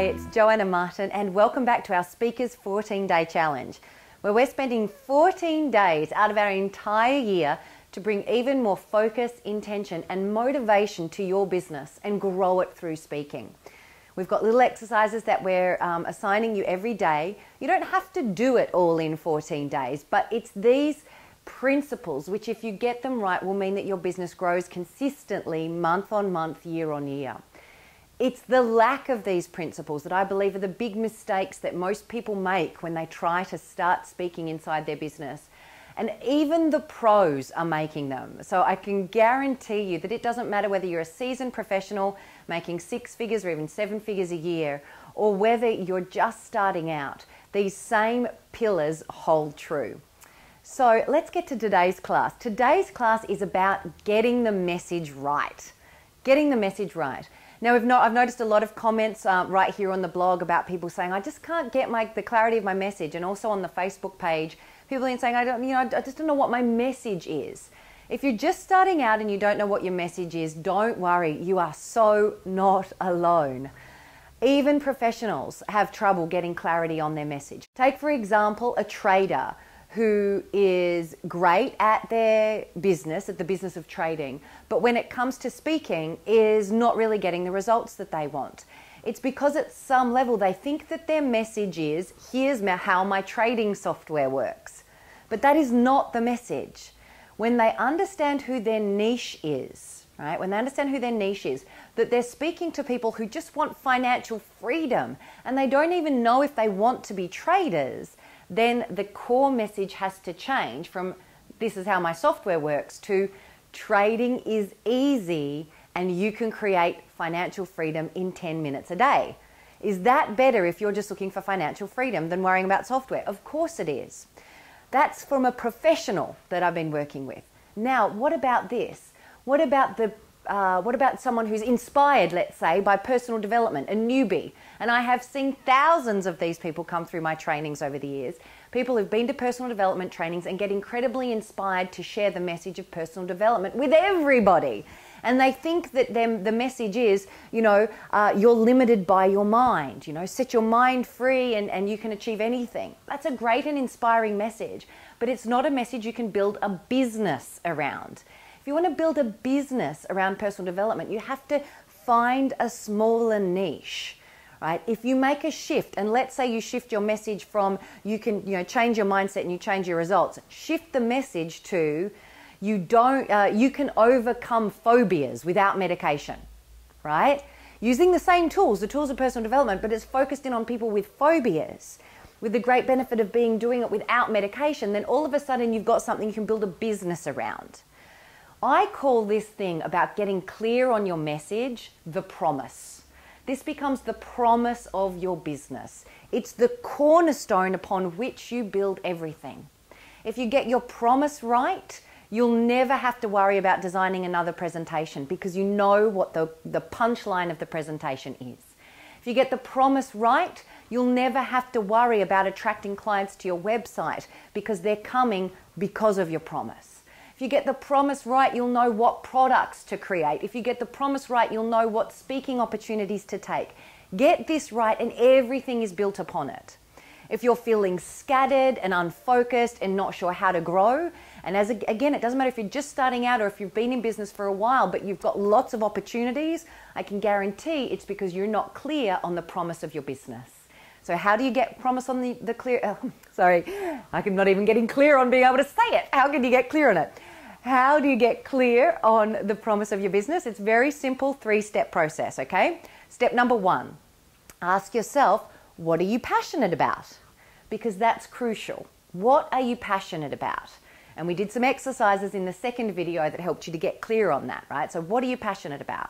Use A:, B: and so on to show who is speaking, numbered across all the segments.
A: Hi, it's Joanna Martin and welcome back to our Speakers 14-Day Challenge, where we're spending 14 days out of our entire year to bring even more focus, intention and motivation to your business and grow it through speaking. We've got little exercises that we're assigning you every day. You don't have to do it all in 14 days, but it's these principles which, if you get them right, will mean that your business grows consistently month on month, year on year. It's the lack of these principles that I believe are the big mistakes that most people make when they try to start speaking inside their business. And even the pros are making them. So I can guarantee you that it doesn't matter whether you're a seasoned professional making 6 figures or even 7 figures a year, or whether you're just starting out, these same pillars hold true. So let's get to today's class. Today's class is about getting the message right. Getting the message right. Now, I've noticed a lot of comments right here on the blog about people saying, I just can't get the clarity of my message. And also on the Facebook page, people are saying, I just don't know what my message is. If you're just starting out and you don't know what your message is, don't worry. You are so not alone. Even professionals have trouble getting clarity on their message. Take, for example, a trader who is great at their business, at the business of trading, but when it comes to speaking is not really getting the results that they want. It's because at some level they think that their message is, here's how my trading software works. But that is not the message. When they understand who their niche is, right? When they understand who their niche is, that they're speaking to people who just want financial freedom and they don't even know if they want to be traders, then the core message has to change from this is how my software works to trading is easy and you can create financial freedom in 10 minutes a day. Is that better if you're just looking for financial freedom than worrying about software? Of course it is. That's from a professional that I've been working with. Now, what about this? What about someone who's inspired, let's say, by personal development, a newbie? And I have seen thousands of these people come through my trainings over the years. People who've been to personal development trainings and get incredibly inspired to share the message of personal development with everybody. And they think that the message is, you're limited by your mind, set your mind free and you can achieve anything. That's a great and inspiring message, but it's not a message you can build a business around. If you want to build a business around personal development, you have to find a smaller niche, right? If you make a shift, and let's say you shift your message from you can change your mindset and you change your results, shift the message to you can overcome phobias without medication, right? Using the same tools, the tools of personal development, but it's focused in on people with phobias, with the great benefit of doing it without medication, then all of a sudden you've got something you can build a business around. I call this thing about getting clear on your message the promise. This becomes the promise of your business. It's the cornerstone upon which you build everything. If you get your promise right, you'll never have to worry about designing another presentation because you know what the punchline of the presentation is. If you get the promise right, you'll never have to worry about attracting clients to your website because they're coming because of your promise. If you get the promise right, you'll know what products to create. If you get the promise right, you'll know what speaking opportunities to take. Get this right and everything is built upon it. If you're feeling scattered and unfocused and not sure how to grow, and again, it doesn't matter if you're just starting out or if you've been in business for a while, but you've got lots of opportunities, I can guarantee it's because you're not clear on the promise of your business. So how do you get promise on the clear, I'm not even getting clear on being able to say it. How can you get clear on it? How do you get clear on the promise of your business? It's a very simple 3-step process, okay? Step number 1, ask yourself, what are you passionate about? Because that's crucial. What are you passionate about? And we did some exercises in the second video that helped you to get clear on that, right? So what are you passionate about?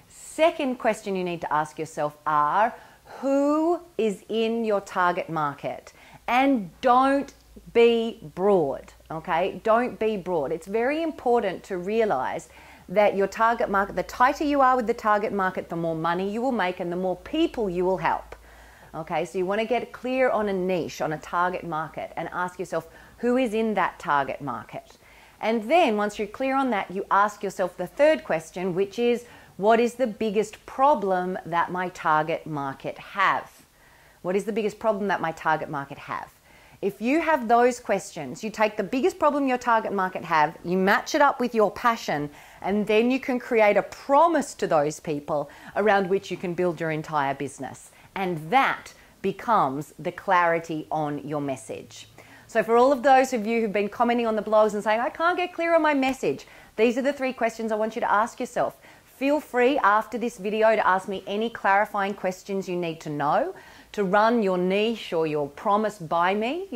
A: Second question you need to ask yourself are, who is in your target market? And don't be broad, okay? Don't be broad. It's very important to realize that your target market, the tighter you are with the target market, the more money you will make and the more people you will help. Okay, so you want to get clear on a niche, on a target market, and ask yourself, who is in that target market? And then once you're clear on that, you ask yourself the third question, which is, What is the biggest problem that my target market have? What is the biggest problem that my target market have? If you have those questions, you take the biggest problem your target market have, you match it up with your passion, and then you can create a promise to those people around which you can build your entire business. And that becomes the clarity on your message. So for all of those of you who've been commenting on the blogs and saying, I can't get clear on my message, these are the 3 questions I want you to ask yourself. Feel free after this video to ask me any clarifying questions you need to know, to run your niche or your promise by me.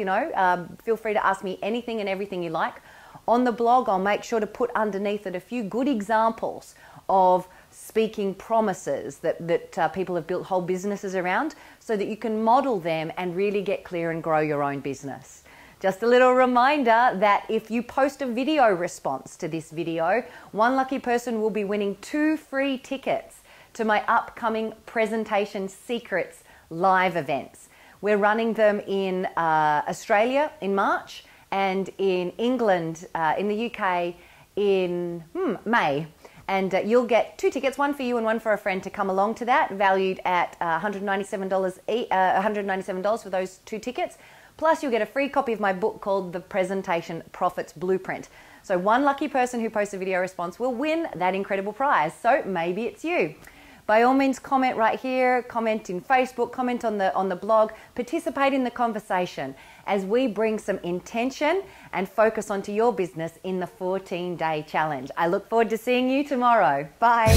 A: Feel free to ask me anything and everything you like. On the blog, I'll make sure to put underneath it a few good examples of speaking promises that people have built whole businesses around, so that you can model them and really get clear and grow your own business. Just a little reminder that if you post a video response to this video, one lucky person will be winning 2 free tickets to my upcoming Presentation Secrets live events. We're running them in Australia in March and in England, in the UK in May. And you'll get 2 tickets, one for you and one for a friend, to come along to that, valued at $197 for those 2 tickets. Plus, you'll get a free copy of my book called The Presentation Profits Blueprint. So one lucky person who posts a video response will win that incredible prize. So maybe it's you. By all means, comment right here, comment in Facebook, comment on the blog, participate in the conversation as we bring some intention and focus onto your business in the 14-day challenge. I look forward to seeing you tomorrow. Bye.